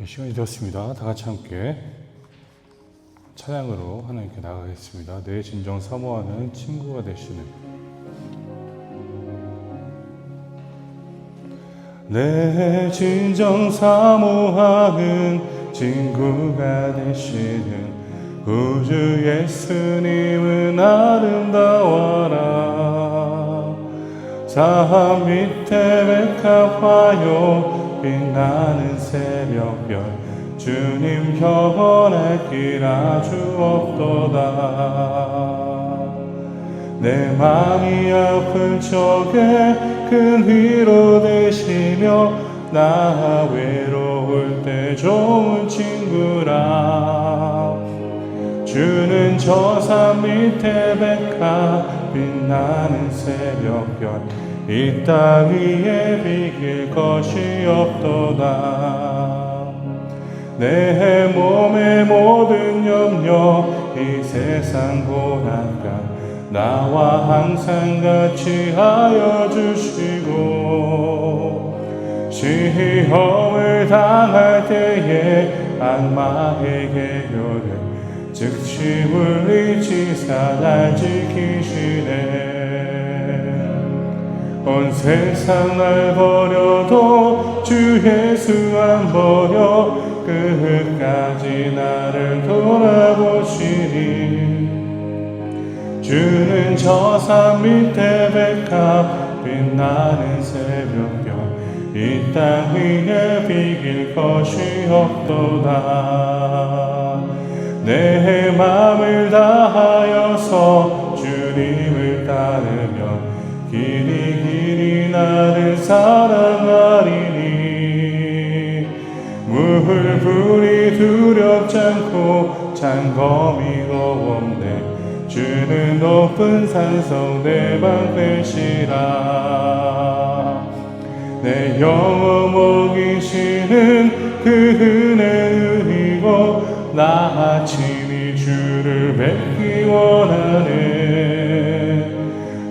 시간이 되었습니다. 다 같이 함께 찬양으로 하나님께 나가겠습니다. 내 진정 사모하는 친구가 되시는, 내 진정 사모하는 친구가 되시는 구주 예수님은 아름다워라. 산 밑에 백합화요 빛나는 새벽별, 주님 영원할 길 아주 없도다. 내 마음이 아플 적에 큰 위로 되시며, 나 외로울 때 좋은 친구라. 주는 저 산 밑에 백합 빛나는 새벽별, 이 땅 위에 비길 것이 없도다. 내 몸의 모든 염려, 이 세상 고난감 나와 항상 같이 하여 주시고, 시험을 당할 때에 악마에게 요를 즉시 물리치사 날 지키시네. 온 세상 날 버려도 주 예수 안 버려 끝까지 나를 돌아보시니. 주는 저 산 밑에 백합 빛나는 새벽별, 이 땅 위에 비길 것이 없도다. 내 마음을 다하여서 주님을 따르며 길이 길이 나를 사랑하리니. 물불이 두렵지 않고 장검이 없네. 주는 높은 산성 내 방 되시라. 내 영혼 먹이시는 그 은혜 누리고, 나 아침이 주를 뵙기 원하네.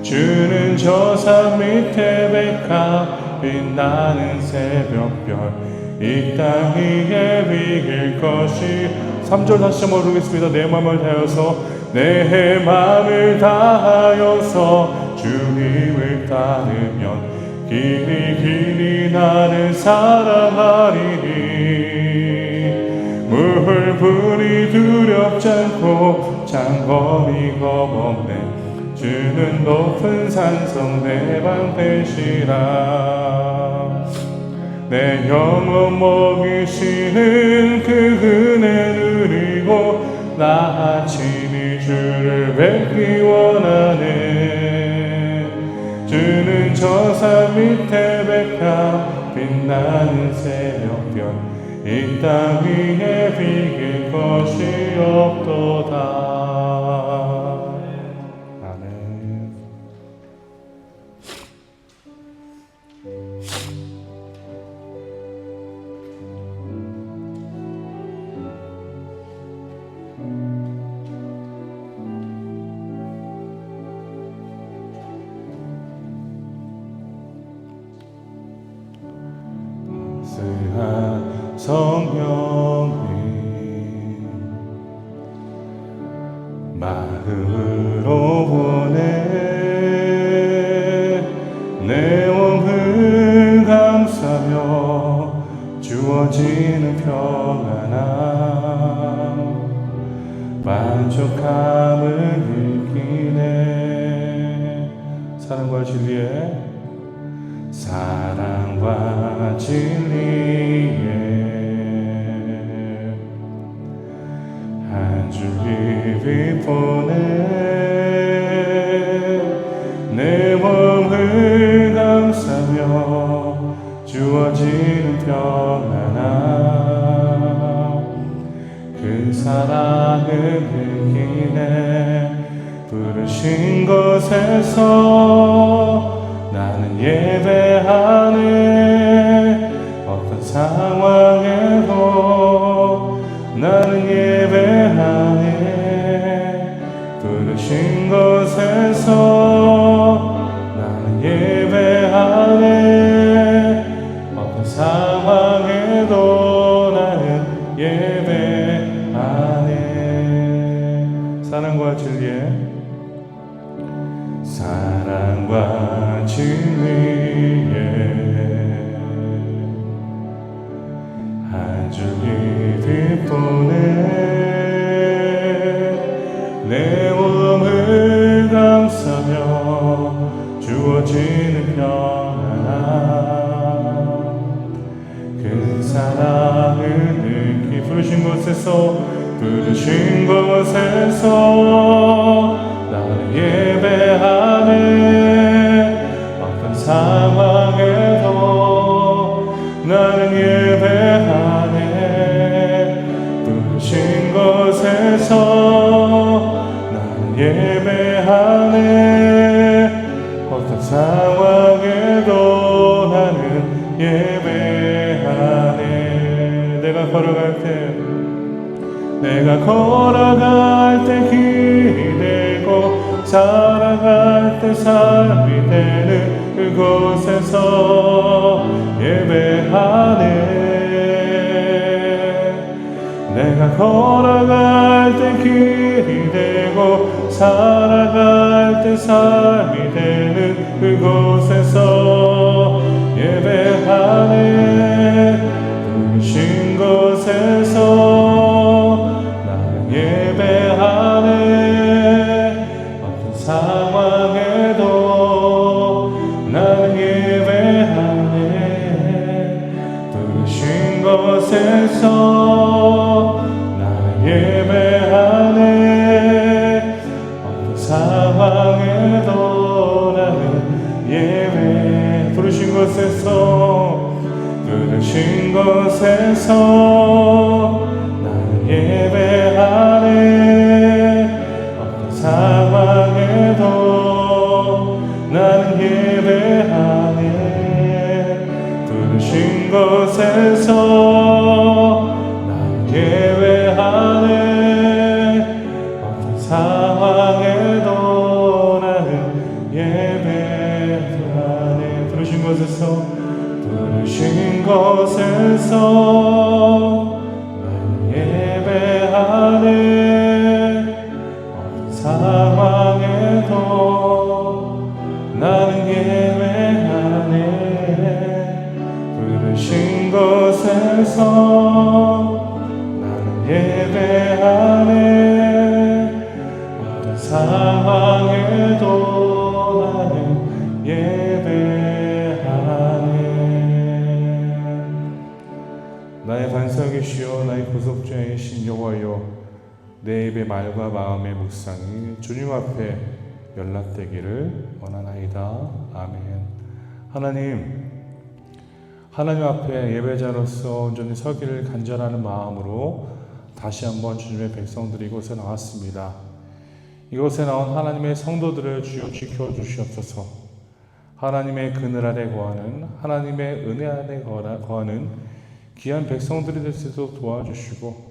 주는 저 산 밑에 백합 빛나는 새벽별, 이 땅 위에 비길 것이. 3절 다시 한번 부르겠습니다. 내 마음을 다하여서, 내 마음을 다하여서 주님을 따르면 길이 길이 나를 사랑하리니. 물불이 두렵지 않고 장검이 겁없네. 주는 높은 산성 내 방 되시라. 내 영혼 먹이시는 그 은혜 누리고, 나 아침이 주를 뵙기 원하네. 주는 저 산 밑에 백합 빛나는 새벽별, 이 땅 위에 비길 것이 없도다. 아멘. 쓰한 성령님 마음으로 보내. 내 몸을 감싸며 주어지는 평안함, 만족함을 느끼네. 사랑과 진리에, 사랑과 진리에 한 줄 입이 보내. 내 몸을 감싸며 주어지는 평안함, 그 사랑을 느끼네. 부르신 곳에서 나는 예배하네. 어떤 상황에도 나는 예배하네. 부르신 곳에서 나는 예배하네. 어떤 상황에도 나는 부르신 곳에서 나는 예배하네. 어떤 상황에도 나는 예배하네. 부르신 곳에서 나는 예배하네. 어떤 상황에도 나는 예배하네. 내가 걸어갈 때 길이 되고 살아갈 때 삶이 되는 그곳에서 예배하네. 내가 걸어갈 때 길이 되고 살아갈 때 삶이 되는 그곳에서 예배하네. 부르신 곳에서 나는 예배하네. 어떤 상황에도 나는 예배하네. 부르신 곳에서 나는 예배하네. 어떤 상황에도 나는 예배. 부르신 곳에서 나는 예배하네. 어떤 상황에도 나는 예배하네. 부르신 곳에서 나는 예배하네. 어떤 상황에도 나는 예배하네. 부르신 곳에서 나는 예배하네. 어떤 상황에도 나는 예배하네. 부르신 곳에서 나는 예배하네. 어떤 상황에도 나는 예배하네. 나의 반석이시여 나의 구속자이신 여호와여, 내 입의 말과 마음의 묵상이 주님 앞에 연락되기를 원하나이다. 아멘. 하나님 앞에 예배자로서 온전히 서기를 간절하는 마음으로 다시 한번 주님의 백성들이 이곳에 나왔습니다. 이곳에 나온 하나님의 성도들을 주여 지켜주시옵소서. 하나님의 그늘 아래 거하는, 하나님의 은혜 아래 거하는 귀한 백성들이 될 수 있도록 도와주시고,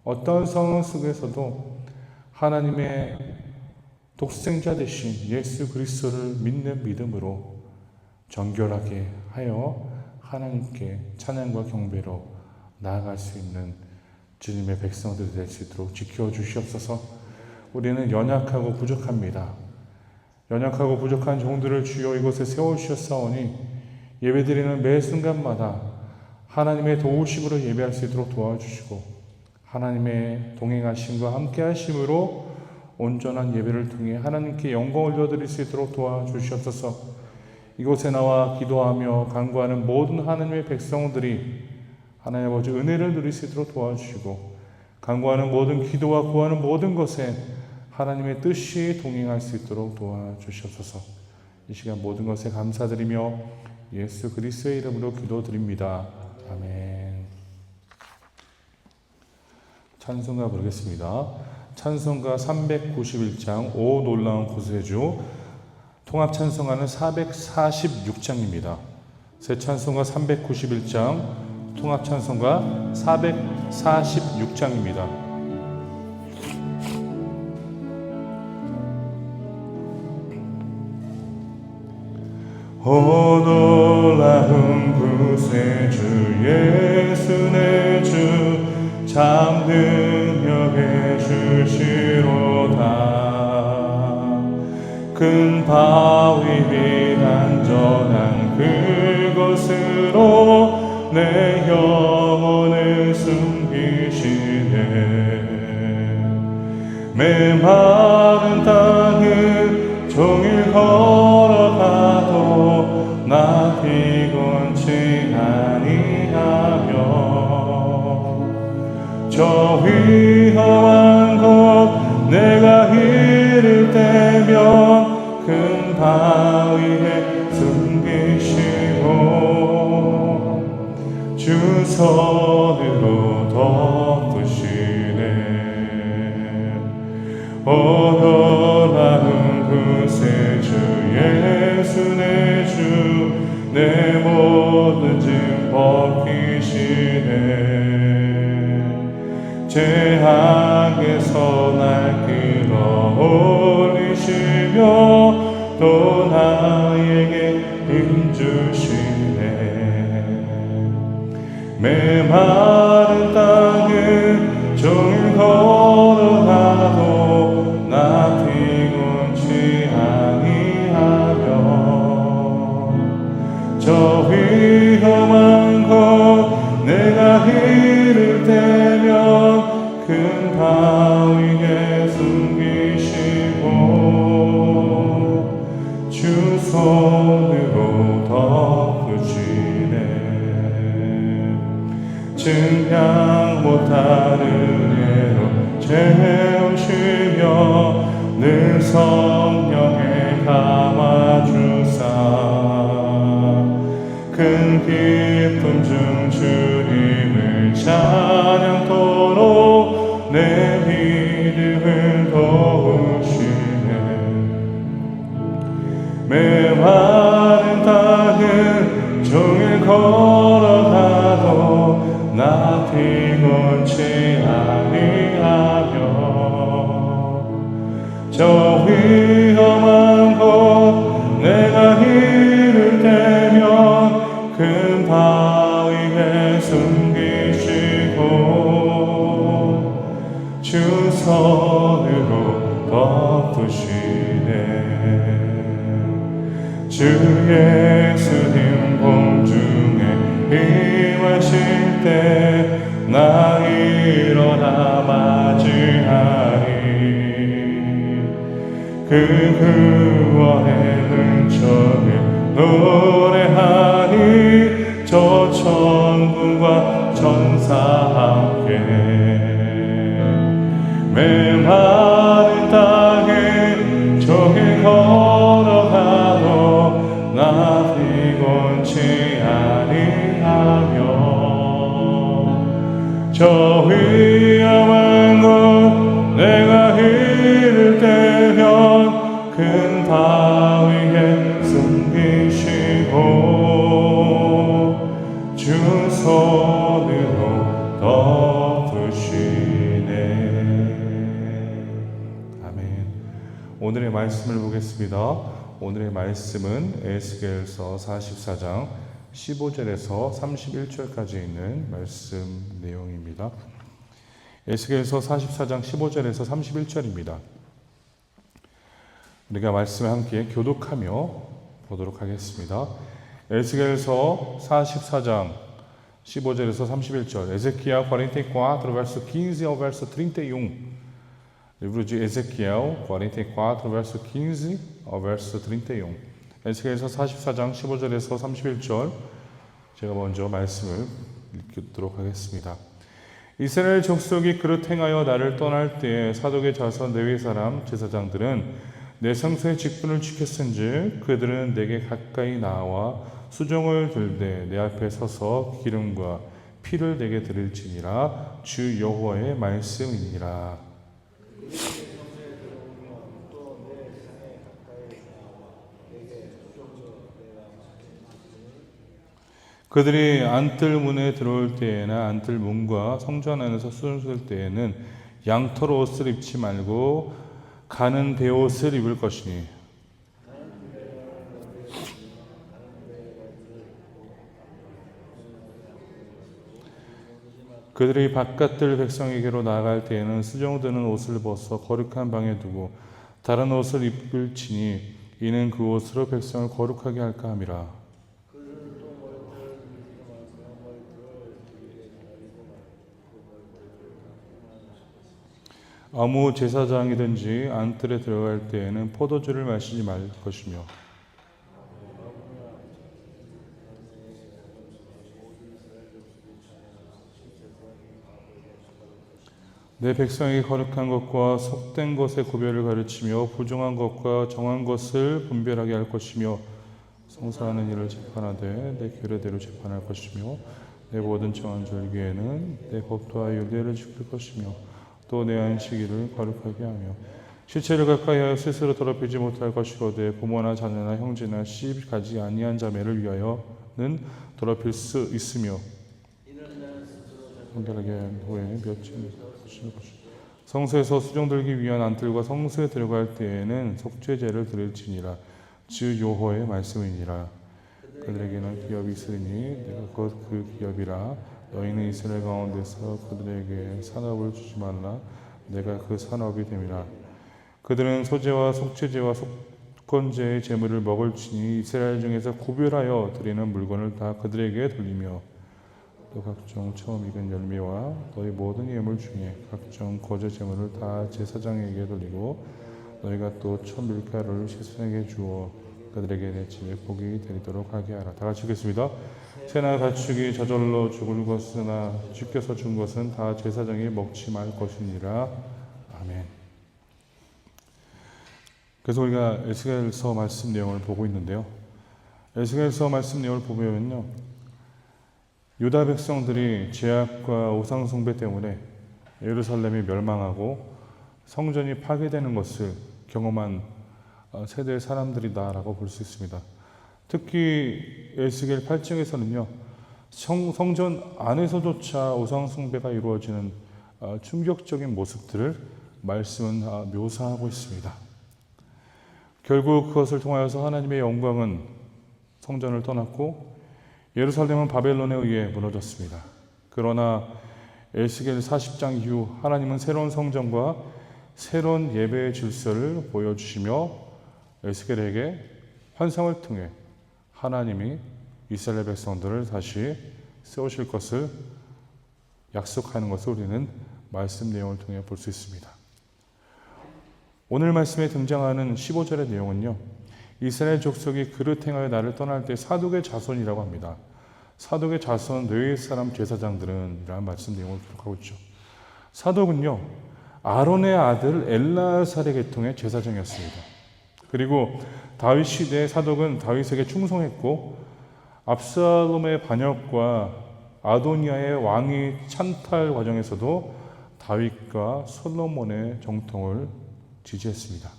어떤 상황 속에서도 하나님의 독생자 되신 예수 그리스도를 믿는 믿음으로 정결하게 하여 하나님께 찬양과 경배로 나아갈 수 있는 주님의 백성들이 될 수 있도록 지켜주시옵소서. 우리는 연약하고 부족합니다. 연약하고 부족한 종들을 주여 이곳에 세워주셨사오니 예배드리는 매 순간마다 하나님의 도우심으로 예배할 수 있도록 도와주시고, 하나님의 동행하심과 함께 하심으로 온전한 예배를 통해 하나님께 영광을 올려드릴 수 있도록 도와주시옵소서. 이곳에 나와 기도하며 간구하는 모든 하나님의 백성들이 하나님 아버지 은혜를 누릴 수 있도록 도와주시고, 간구하는 모든 기도와 구하는 모든 것에 하나님의 뜻이 동행할 수 있도록 도와주시옵소서. 이 시간 모든 것에 감사드리며 예수 그리스도의 이름으로 기도드립니다. 아멘. 찬송가 부르겠습니다. 찬송가 391장 오 놀라운 구세주, 통합 찬송가는 446장입니다. 새 찬송가 391장, 통합 찬송가 446장입니다. 오 놀라운 구세주 예수 내 주, 잠든 벽에 주시로다. 큰 바위 밑 안전한 그곳으로 내 영혼을 숨기시네. 메마른 땅을 종일 걸어가도 나 피곤치 아니하며 저 위 주 손으로 덮으시네. 어떠한 곳에 주 예수 내 주 내 모든 짐 벗기시네. 죄악에서 날 끌어올리시며 또 나에게 힘 주시네. 메마른 땅을 종일 걸어가도 나 피곤치 아니하며 저 위험한 곳 내가 이를 때면 큰 바위에 숨기시고 주 손으로 덮으시네. 증량 못하는 애로 채우시며 늘 성령에 감아주사 큰 기쁨 중 주님을 찬양토록 내 믿음을 도우시네. 메마른 땅을 종일 걸어가도 나 피곤치 아니하며 저 위험한 곳 내가 이를 때면 큰 바위에 숨기시고 주 손으로 덮으시네. 주 예수님 공중에 임하실 때 나 일어나 맞이하리. 그 구원의 은총을 노래하니 저 천군과 천사 함께 메마른 땅에 종일 걸어가도 나 피곤치 아니하며 저 위험한 곳 내가 이를 때면 큰 바위에 숨기시고 주 손으로 덮으시네. 아멘. 오늘의 말씀을 보겠습니다. 오늘의 말씀은 에스겔서 44장 15절에서 31절까지 있는 말씀 내용입니다. 에스겔서 44장 15절에서 31절입니다. 우리가 말씀을 함께 교독하며 보도록 하겠습니다. 에스겔서 44장 15절에서 31절. Ezequiel 44, verso 15 ao verso 31. Livro de Ezequiel 44, verso 15 ao verso 31. 에스겔서 44장 15절에서 31절. 제가 먼저 말씀을 읽도록 하겠습니다. 이스라엘 족속이 그릇 행하여 나를 떠날 때에 사독의 자손 레위 사람 제사장들은 내 성소의 직분을 지켰은즉 그들은 내게 가까이 나와 수종을 들되 내 앞에 서서 기름과 피를 내게 드릴지니라. 주 여호와의 말씀이니라. 그들이 안뜰 문에 들어올 때에나 안뜰 문과 성전 안에서 수종 쓸 때에는 양털 옷을 입지 말고 가는 베옷을 입을 것이니 그들이 바깥들 백성에게로 나아갈 때에는 수종드는 옷을 벗어 거룩한 방에 두고 다른 옷을 입을지니 이는 그 옷으로 백성을 거룩하게 할까 함이라. 아무 제사장이든지 안뜰에 들어갈 때에는 포도주를 마시지 말 것이며 내 백성에게 거룩한 것과 속된 것의 구별을 가르치며 부정한 것과 정한 것을 분별하게 할 것이며 성사하는 일을 재판하되 내 규례대로 재판할 것이며 내 모든 정한 절기에는 내 법도와 율례를 지킬 것이며 또 내 안식일을 거룩하게 하며 시체를 가까이 하여 스스로 더럽히지 못할 것이거든 부모나 자녀나 형제나 시집 가지 아니한 자매를 위하여는 더럽힐 수 있으며 성결하게 한 후에 며칠 성소에서 수종 들기 위한 안뜰과 성소에 들어갈 때에는 속죄제를 드릴지니라 주 여호와의 말씀이니라. 그들에게는 기업이 있으리니 내가 곧 그 기업이라. 너희는 이스라엘 가운데서 그들에게 산업을 주지 말라. 내가 그 산업이 됨이라. 그들은 소제와 속죄제와 속건제의 제물을 먹을지니 이스라엘 중에서 구별하여 드리는 물건을 다 그들에게 돌리며 또 각종 처음 익은 열매와 너희 모든 예물 중에 각종 거저 제물을 다 제사장에게 돌리고 너희가 또 첫 밀가루를 시선에게 주어 그들에게 내 집에 복이 되도록 하게 하라. 다 같이 읽겠습니다. 새나 가축이 저절로 죽을 것이나 찢겨서 준 것은 다 제사장이 먹지 말 것이니라. 아멘. 그래서 우리가 에스겔서 말씀 내용을 보고 있는데요. 에스겔서 말씀 내용을 보면요, 유다 백성들이 죄악과 우상 숭배 때문에 예루살렘이 멸망하고 성전이 파괴되는 것을 경험한 세대의 사람들이다라고 볼 수 있습니다. 특히 에스겔 8장에서는요, 성전 안에서조차 우상 숭배가 이루어지는 충격적인 모습들을 말씀은 묘사하고 있습니다. 결국 그것을 통하여서 하나님의 영광은 성전을 떠났고 예루살렘은 바벨론에 의해 무너졌습니다. 그러나 에스겔 40장 이후 하나님은 새로운 성전과 새로운 예배의 질서를 보여주시며 에스겔에게 환상을 통해 하나님이 이스라엘 백성들을 다시 세우실 것을 약속하는 것을 우리는 말씀 내용을 통해 볼 수 있습니다. 오늘 말씀에 등장하는 15절의 내용은요, 이스라엘 족속이 그릇 행하여 나를 떠날 때 사독의 자손이라고 합니다. 사독의 자손 뇌의 사람 제사장들은 이라는 말씀 내용을 기록하고 있죠. 사독은요, 아론의 아들 엘라살의 계통의 제사장이었습니다. 그리고 다윗 시대의 사독은 다윗에게 충성했고 압살롬의 반역과 아도니아의 왕위 찬탈 과정에서도 다윗과 솔로몬의 정통을 지지했습니다.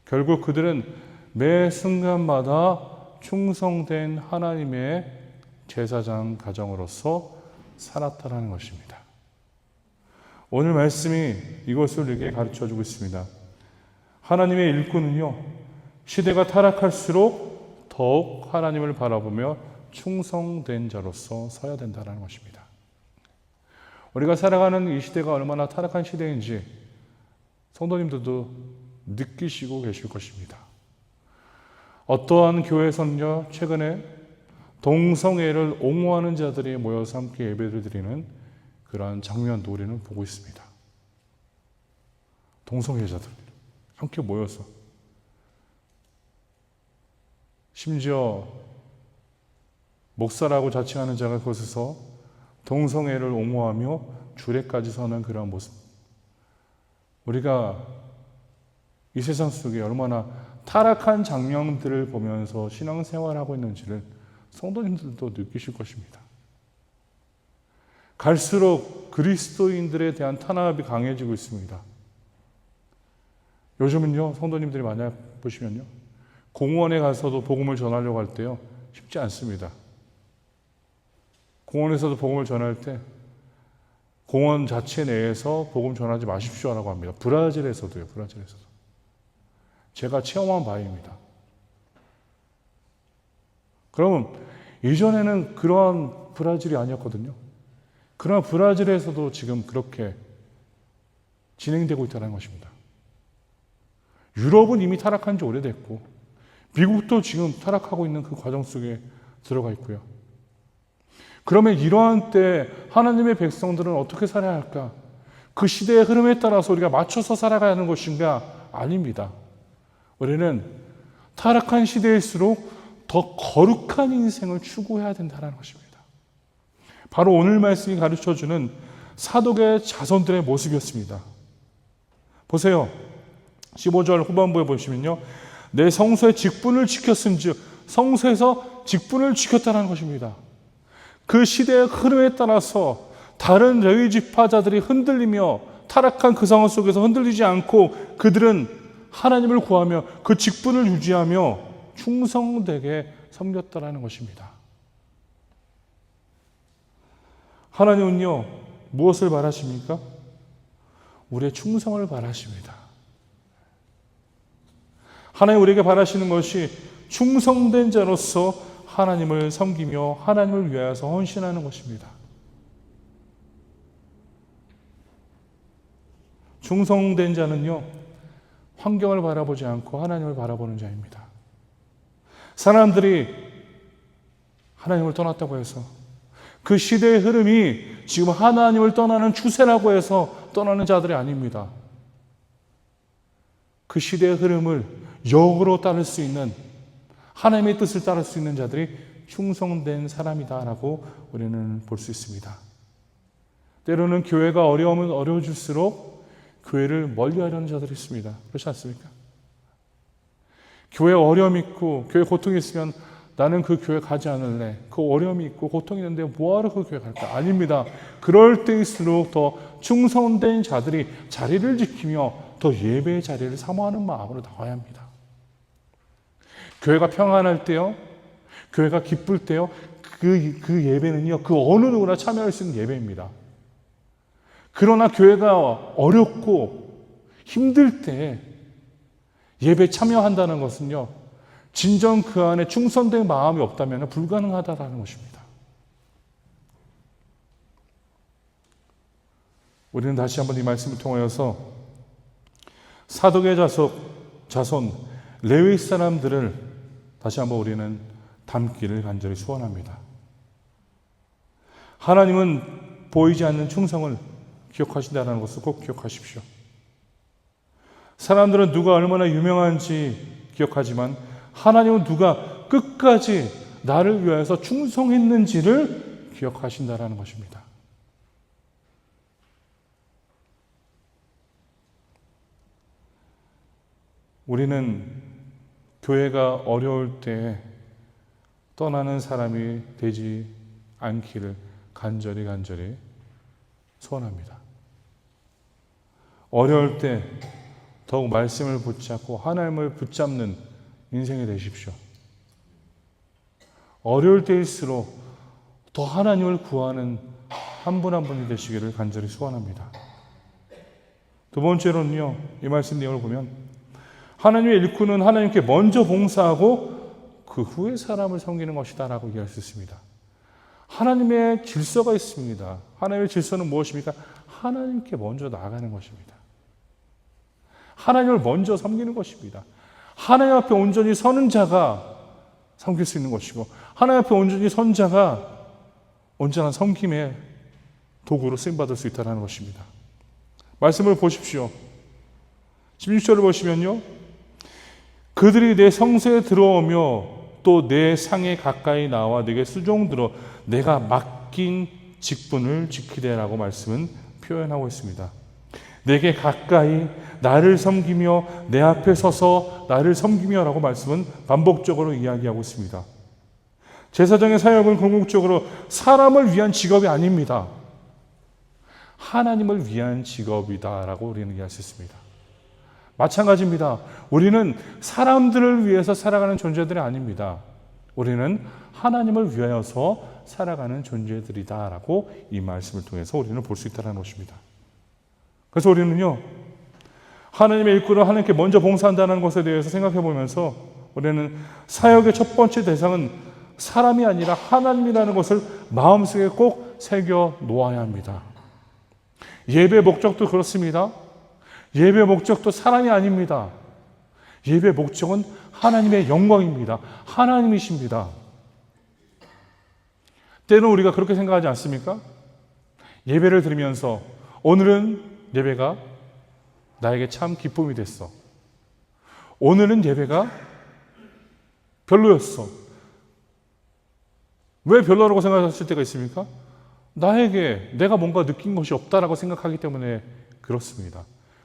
결국 그들은 매 순간마다 충성된 하나님의 제사장 가정으로서 살았다는 것입니다. 오늘 말씀이 이것을 우리에게 가르쳐주고 있습니다. 하나님의 일꾼은요, 시대가 타락할수록 더욱 하나님을 바라보며 충성된 자로서 서야 된다는 것입니다. 우리가 살아가는 이 시대가 얼마나 타락한 시대인지 성도님들도 느끼시고 계실 것입니다. 어떠한 교회에서는요, 최근에 동성애를 옹호하는 자들이 모여서 함께 예배를 드리는 그러한 장면도 우리는 보고 있습니다. 동성애자들 함께 모여서, 심지어 목사라고 자칭하는 자가 그곳에서 동성애를 옹호하며 주례까지 서는 그러한 모습, 우리가 이 세상 속에 얼마나 타락한 장면들을 보면서 신앙생활하고 있는지를 성도님들도 느끼실 것입니다. 갈수록 그리스도인들에 대한 탄압이 강해지고 있습니다. 요즘은요, 성도님들이 만약 보시면요, 공원에 가서도 복음을 전하려고 할 때요, 쉽지 않습니다. 공원에서도 복음을 전할 때 공원 자체 내에서 복음 전하지 마십시오라고 합니다. 브라질에서도요, 브라질에서도. 제가 체험한 바입니다. 그러면 예전에는 그러한 브라질이 아니었거든요. 그러나 브라질에서도 지금 그렇게 진행되고 있다는 것입니다. 유럽은 이미 타락한 지 오래됐고 미국도 지금 타락하고 있는 그 과정 속에 들어가 있고요. 그러면 이러한 때 하나님의 백성들은 어떻게 살아야 할까? 그 시대의 흐름에 따라서 우리가 맞춰서 살아가야 하는 것인가? 아닙니다. 우리는 타락한 시대일수록 더 거룩한 인생을 추구해야 된다는 것입니다. 바로 오늘 말씀이 가르쳐주는 사독의 자손들의 모습이었습니다. 보세요. 15절 후반부에 보시면요, 내 성소의 직분을 지켰음즉, 성소에서 직분을 지켰다는 것입니다. 그 시대의 흐름에 따라서 다른 레위 지파자들이 흔들리며 타락한 그 상황 속에서 흔들리지 않고 그들은 하나님을 구하며 그 직분을 유지하며 충성되게 섬겼다라는 것입니다. 하나님은요, 무엇을 바라십니까? 우리의 충성을 바라십니다. 하나님 우리에게 바라시는 것이 충성된 자로서 하나님을 섬기며 하나님을 위하여서 헌신하는 것입니다. 충성된 자는요, 환경을 바라보지 않고 하나님을 바라보는 자입니다. 사람들이 하나님을 떠났다고 해서 그 시대의 흐름이 지금 하나님을 떠나는 추세라고 해서 떠나는 자들이 아닙니다. 그 시대의 흐름을 역으로 따를 수 있는, 하나님의 뜻을 따를 수 있는 자들이 충성된 사람이다라고 우리는 볼 수 있습니다. 때로는 교회가 어려우면 어려워질수록 교회를 멀리하려는 자들이 있습니다. 그렇지 않습니까? 교회에 어려움이 있고 교회에 고통이 있으면 나는 그 교회 가지 않을래. 그 어려움이 있고 고통이 있는데 뭐하러 그 교회 갈까? 아닙니다. 그럴 때일수록 더 충성된 자들이 자리를 지키며 더 예배의 자리를 사모하는 마음으로 나와야 합니다. 교회가 평안할 때요, 교회가 기쁠 때요, 그 예배는요, 그 어느 누구나 참여할 수 있는 예배입니다. 그러나 교회가 어렵고 힘들 때 예배 참여한다는 것은요, 진정 그 안에 충성된 마음이 없다면 불가능하다는 것입니다. 우리는 다시 한번 이 말씀을 통하여서 사독의 자손 레위 사람들을 다시 한번 우리는 닮기를 간절히 소원합니다. 하나님은 보이지 않는 충성을 기억하신다는 것을 꼭 기억하십시오. 사람들은 누가 얼마나 유명한지 기억하지만 하나님은 누가 끝까지 나를 위하여서 충성했는지를 기억하신다는 것입니다. 우리는 교회가 어려울 때 떠나는 사람이 되지 않기를 간절히 소원합니다. 어려울 때 더욱 말씀을 붙잡고 하나님을 붙잡는 인생이 되십시오. 어려울 때일수록 더 하나님을 구하는 한 분 한 분이 되시기를 간절히 소원합니다. 두 번째로는요, 이 말씀 내용을 보면 하나님의 일꾼은 하나님께 먼저 봉사하고 그 후에 사람을 섬기는 것이다 라고 이해할 수 있습니다. 하나님의 질서가 있습니다. 하나님의 질서는 무엇입니까? 하나님께 먼저 나아가는 것입니다. 하나님을 먼저 섬기는 것입니다. 하나님 앞에 온전히 서는 자가 섬길 수 있는 것이고, 하나님 앞에 온전히 선 자가 온전한 섬김의 도구로 쓰임받을 수 있다는 것입니다. 말씀을 보십시오. 16절을 보시면요, 그들이 내 성소에 들어오며 또 내 상에 가까이 나와 내게 수종들어 내가 맡긴 직분을 지키되라고 말씀은 표현하고 있습니다. 내게 가까이 나를 섬기며 내 앞에 서서 나를 섬기며 라고 말씀은 반복적으로 이야기하고 있습니다. 제사장의 사역은 궁극적으로 사람을 위한 직업이 아닙니다. 하나님을 위한 직업이다라고 우리는 이해할 수 있습니다. 마찬가지입니다. 우리는 사람들을 위해서 살아가는 존재들이 아닙니다. 우리는 하나님을 위하여서 살아가는 존재들이다라고 이 말씀을 통해서 우리는 볼 수 있다는 것입니다. 그래서 우리는요, 하나님의 일꾼을 하나님께 먼저 봉사한다는 것에 대해서 생각해 보면서 우리는 사역의 첫 번째 대상은 사람이 아니라 하나님이라는 것을 마음속에 꼭 새겨 놓아야 합니다. 예배 목적도 그렇습니다. 예배 목적도 사람이 아닙니다. 예배 목적은 하나님의 영광입니다. 하나님이십니다. 때로는 우리가 그렇게 생각하지 않습니까? 예배를 드리면서 오늘은 예배가 나에게 참 기쁨이 됐어. 오늘은 예배가 별로였어. 왜 별로라고 생각하실 때가 있습니까? 나에게 내가 뭔가 느낀 것이 없다라고 생각하기 때문에 그렇습니다.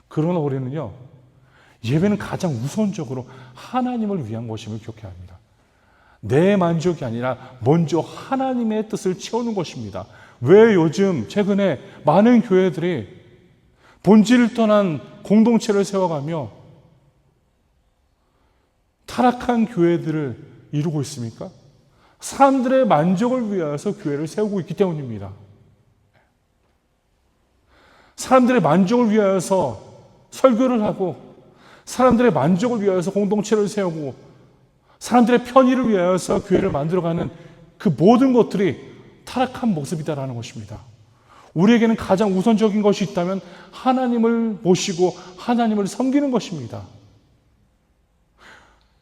그러나 우리는요, 예배는 가장 우선적으로 하나님을 위한 것임을 기억해야 합니다. 내 만족이 아니라 먼저 하나님의 뜻을 채우는 것입니다. 왜 요즘 최근에 많은 교회들이 본질을 떠난 공동체를 세워가며 타락한 교회들을 이루고 있습니까? 사람들의 만족을 위해서 교회를 세우고 있기 때문입니다. 사람들의 만족을 위하여서 설교를 하고, 사람들의 만족을 위하여서 공동체를 세우고, 사람들의 편의를 위하여서 교회를 만들어가는 그 모든 것들이 타락한 모습이다라는 것입니다. 우리에게는 가장 우선적인 것이 있다면 하나님을 모시고 하나님을 섬기는 것입니다.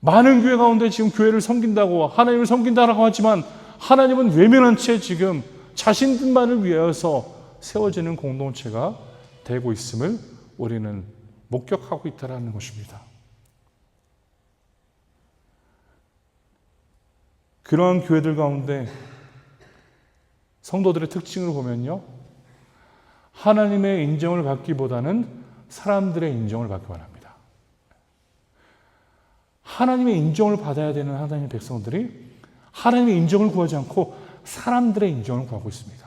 많은 교회 가운데 지금 교회를 섬긴다고, 하나님을 섬긴다라고 하지만 하나님은 외면한 채 지금 자신들만을 위하여서 세워지는 공동체가 되고 있음을 우리는 목격하고 있다는 것입니다. 그러한 교회들 가운데 성도들의 특징을 보면요, 하나님의 인정을 받기보다는 사람들의 인정을 받기 원합니다. 하나님의 인정을 받아야 되는 하나님의 백성들이 하나님의 인정을 구하지 않고 사람들의 인정을 구하고 있습니다.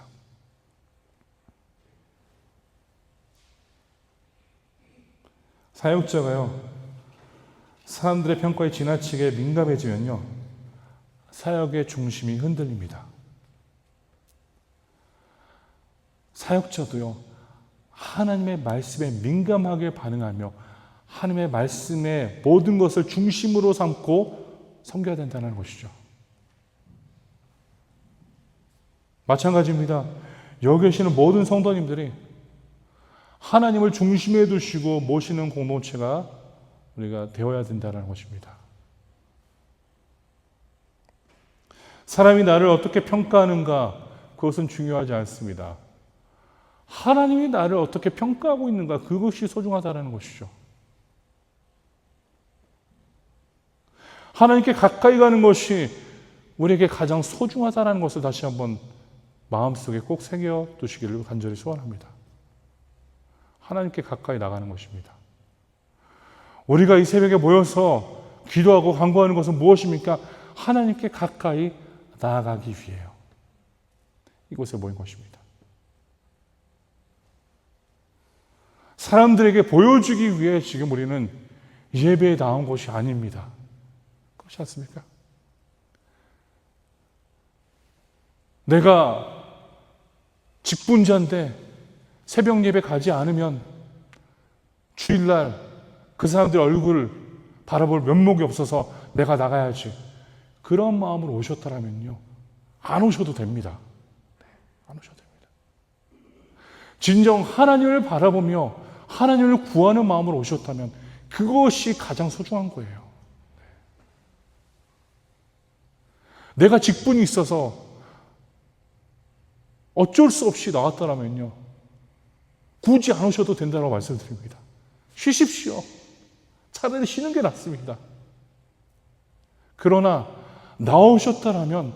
사역자가요, 사람들의 평가에 지나치게 민감해지면요, 사역의 중심이 흔들립니다. 사역자도요, 하나님의 말씀에 민감하게 반응하며 하나님의 말씀의 모든 것을 중심으로 삼고 섬겨야 된다는 것이죠. 마찬가지입니다. 여기 계시는 모든 성도님들이 하나님을 중심에 두시고 모시는 공동체가 우리가 되어야 된다는 것입니다. 사람이 나를 어떻게 평가하는가, 그것은 중요하지 않습니다. 하나님이 나를 어떻게 평가하고 있는가, 그것이 소중하다는 것이죠. 하나님께 가까이 가는 것이 우리에게 가장 소중하다는 것을 다시 한번 마음속에 꼭 새겨두시기를 간절히 소원합니다. 하나님께 가까이 나가는 것입니다. 우리가 이 새벽에 모여서 기도하고 간구하는 것은 무엇입니까? 하나님께 가까이 나아가기 위해요. 이곳에 모인 것입니다. 사람들에게 보여주기 위해 지금 우리는 예배에 나온 것이 아닙니다. 그렇지 않습니까? 내가 직분자인데 새벽 예배 가지 않으면 주일날 그 사람들 얼굴을 바라볼 면목이 없어서 내가 나가야지, 그런 마음으로 오셨다라면요, 안 오셔도 됩니다. 안 오셔도 됩니다. 진정 하나님을 바라보며 하나님을 구하는 마음으로 오셨다면 그것이 가장 소중한 거예요. 내가 직분이 있어서 어쩔 수 없이 나왔다라면요, 굳이 안 오셔도 된다고 말씀드립니다. 쉬십시오. 차라리 쉬는 게 낫습니다. 그러나 나오셨다라면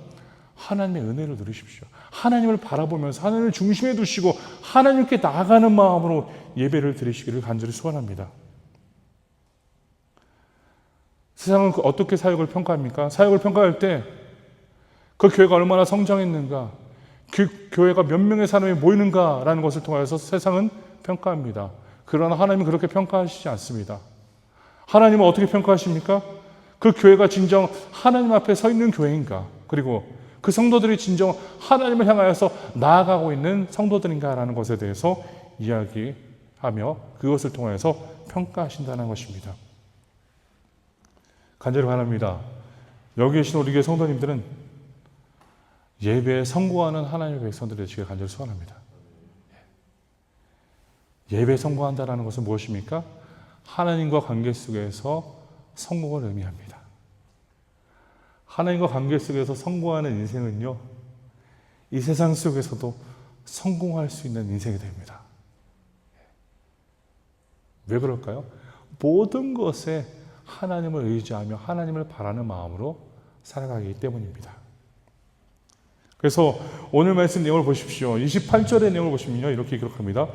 하나님의 은혜를 누리십시오. 하나님을 바라보면서 하나님을 중심에 두시고 하나님께 나아가는 마음으로 예배를 드리시기를 간절히 소원합니다. 세상은 어떻게 사역을 평가합니까? 사역을 평가할 때 그 교회가 얼마나 성장했는가, 그 교회가 몇 명의 사람이 모이는가라는 것을 통해서 세상은 평가합니다. 그러나 하나님은 그렇게 평가하시지 않습니다. 하나님은 어떻게 평가하십니까? 그 교회가 진정 하나님 앞에 서 있는 교회인가, 그리고 그 성도들이 진정 하나님을 향하여서 나아가고 있는 성도들인가라는 것에 대해서 이야기하며 그것을 통해서 평가하신다는 것입니다. 간절히 바랍니다. 여기 계신 우리 교회 성도님들은 예배에 성공하는 하나님의 백성들이 되시길 간절히 소원합니다. 예배에 성공한다는 것은 무엇입니까? 하나님과 관계 속에서 성공을 의미합니다. 하나님과 관계 속에서 성공하는 인생은요, 이 세상 속에서도 성공할 수 있는 인생이 됩니다. 왜 그럴까요? 모든 것에 하나님을 의지하며 하나님을 바라는 마음으로 살아가기 때문입니다. 그래서 오늘 말씀 내용을 보십시오. 28절의 내용을 보시면요, 이렇게 기록합니다.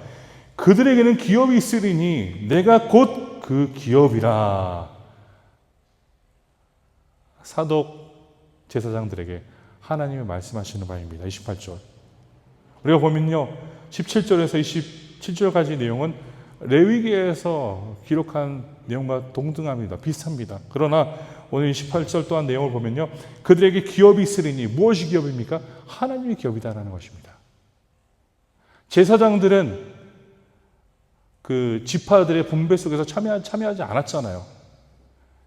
그들에게는 기업이 있으리니 내가 곧 그 기업이라. 사독 제사장들에게 하나님이 말씀하시는 바입니다. 28절. 우리가 보면요, 17절에서 27절까지 내용은 레위기에서 기록한 내용과 동등합니다. 비슷합니다. 그러나 오늘 28절 또한 내용을 보면요, 그들에게 기업이 있으리니 무엇이 기업입니까? 하나님이 기업이다라는 것입니다. 제사장들은 그 지파들의 분배 속에서 참여하지 않았잖아요.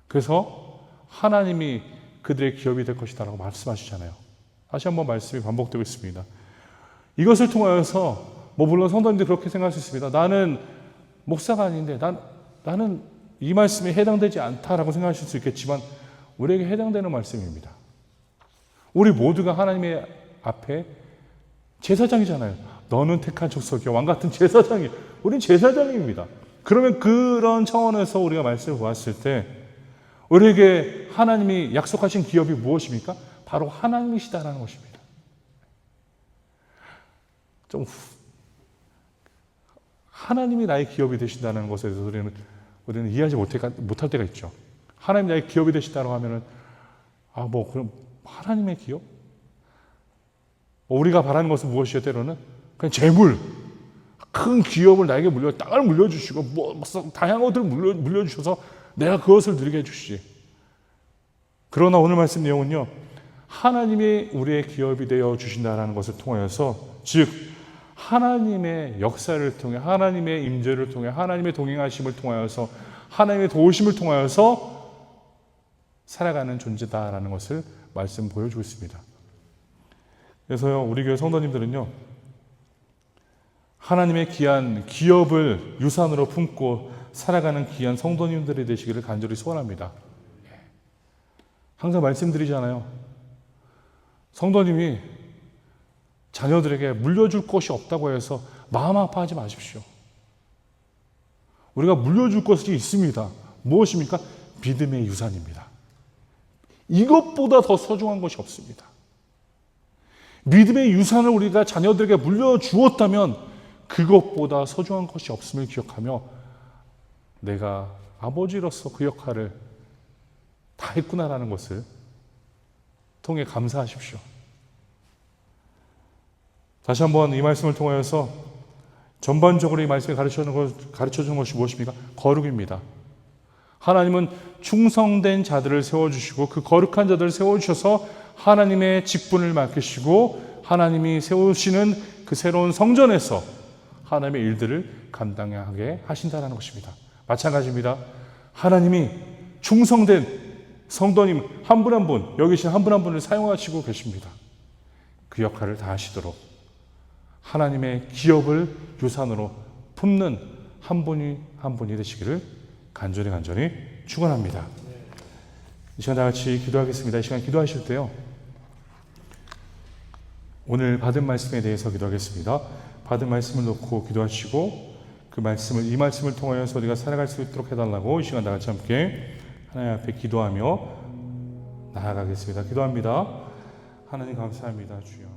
그래서 하나님이 그들의 기업이 될 것이다라고 말씀하시잖아요. 다시 한번 말씀이 반복되고 있습니다. 이것을 통하여서 물론 성도님들이 그렇게 생각할 수 있습니다. 나는 목사가 아닌데 나는 이 말씀에 해당되지 않다라고 생각하실 수 있겠지만 우리에게 해당되는 말씀입니다. 우리 모두가 하나님의 앞에 제사장이잖아요. 너는 택한 족속이요 왕 같은 제사장이. 우리는 제사장입니다. 그러면 그런 차원에서 우리가 말씀을 보았을 때 우리에게 하나님이 약속하신 기업이 무엇입니까? 바로 하나님이시다라는 것입니다. 하나님이 나의 기업이 되신다는 것에 대해서 우리는 이해하지 못할 때가 있죠. 하나님이 나의 기업이 되신다고 하면은 그럼 하나님의 기업? 우리가 바라는 것은 무엇이요? 때로는 그냥 재물, 큰 기업을 나에게 땅을 물려주시고 다양한 것들을 물려주셔서 내가 그것을 누리게 해주시지. 그러나 오늘 말씀 내용은요, 하나님이 우리의 기업이 되어 주신다는 것을 통하여서, 즉 하나님의 역사를 통해, 하나님의 임재를 통해, 하나님의 동행하심을 통하여서, 하나님의 도우심을 통하여서 살아가는 존재다라는 것을 말씀 보여주고 있습니다. 그래서요, 우리 교회 성도님들은요, 하나님의 귀한 기업을 유산으로 품고 살아가는 귀한 성도님들이 되시기를 간절히 소원합니다. 항상 말씀드리잖아요. 성도님이 자녀들에게 물려줄 것이 없다고 해서 마음 아파하지 마십시오. 우리가 물려줄 것이 있습니다. 무엇입니까? 믿음의 유산입니다. 이것보다 더 소중한 것이 없습니다. 믿음의 유산을 우리가 자녀들에게 물려주었다면 그것보다 소중한 것이 없음을 기억하며 내가 아버지로서 그 역할을 다 했구나라는 것을 통해 감사하십시오. 다시 한번 이 말씀을 통하여서 전반적으로 이 말씀이 가르쳐주는 것이 무엇입니까? 거룩입니다. 하나님은 충성된 자들을 세워주시고 그 거룩한 자들을 세워주셔서 하나님의 직분을 맡기시고 하나님이 세우시는 그 새로운 성전에서 하나님의 일들을 감당하게 하신다는 것입니다. 마찬가지입니다. 하나님이 충성된 성도님 한 분 한 분, 여기 계신 한 분 한 분을 사용하시고 계십니다. 그 역할을 다 하시도록 하나님의 기업을 유산으로 품는 한 분이 한 분이 되시기를 간절히 축원합니다. 이 시간 다 같이 기도하겠습니다. 이 시간 기도하실 때요, 오늘 받은 말씀에 대해서 기도하겠습니다. 받은 말씀을 놓고 기도하시고 이 말씀을 통하여서 우리가 살아갈 수 있도록 해달라고 이 시간 다 같이 함께 하나님 앞에 기도하며 나아가겠습니다. 기도합니다. 하나님 감사합니다. 주여.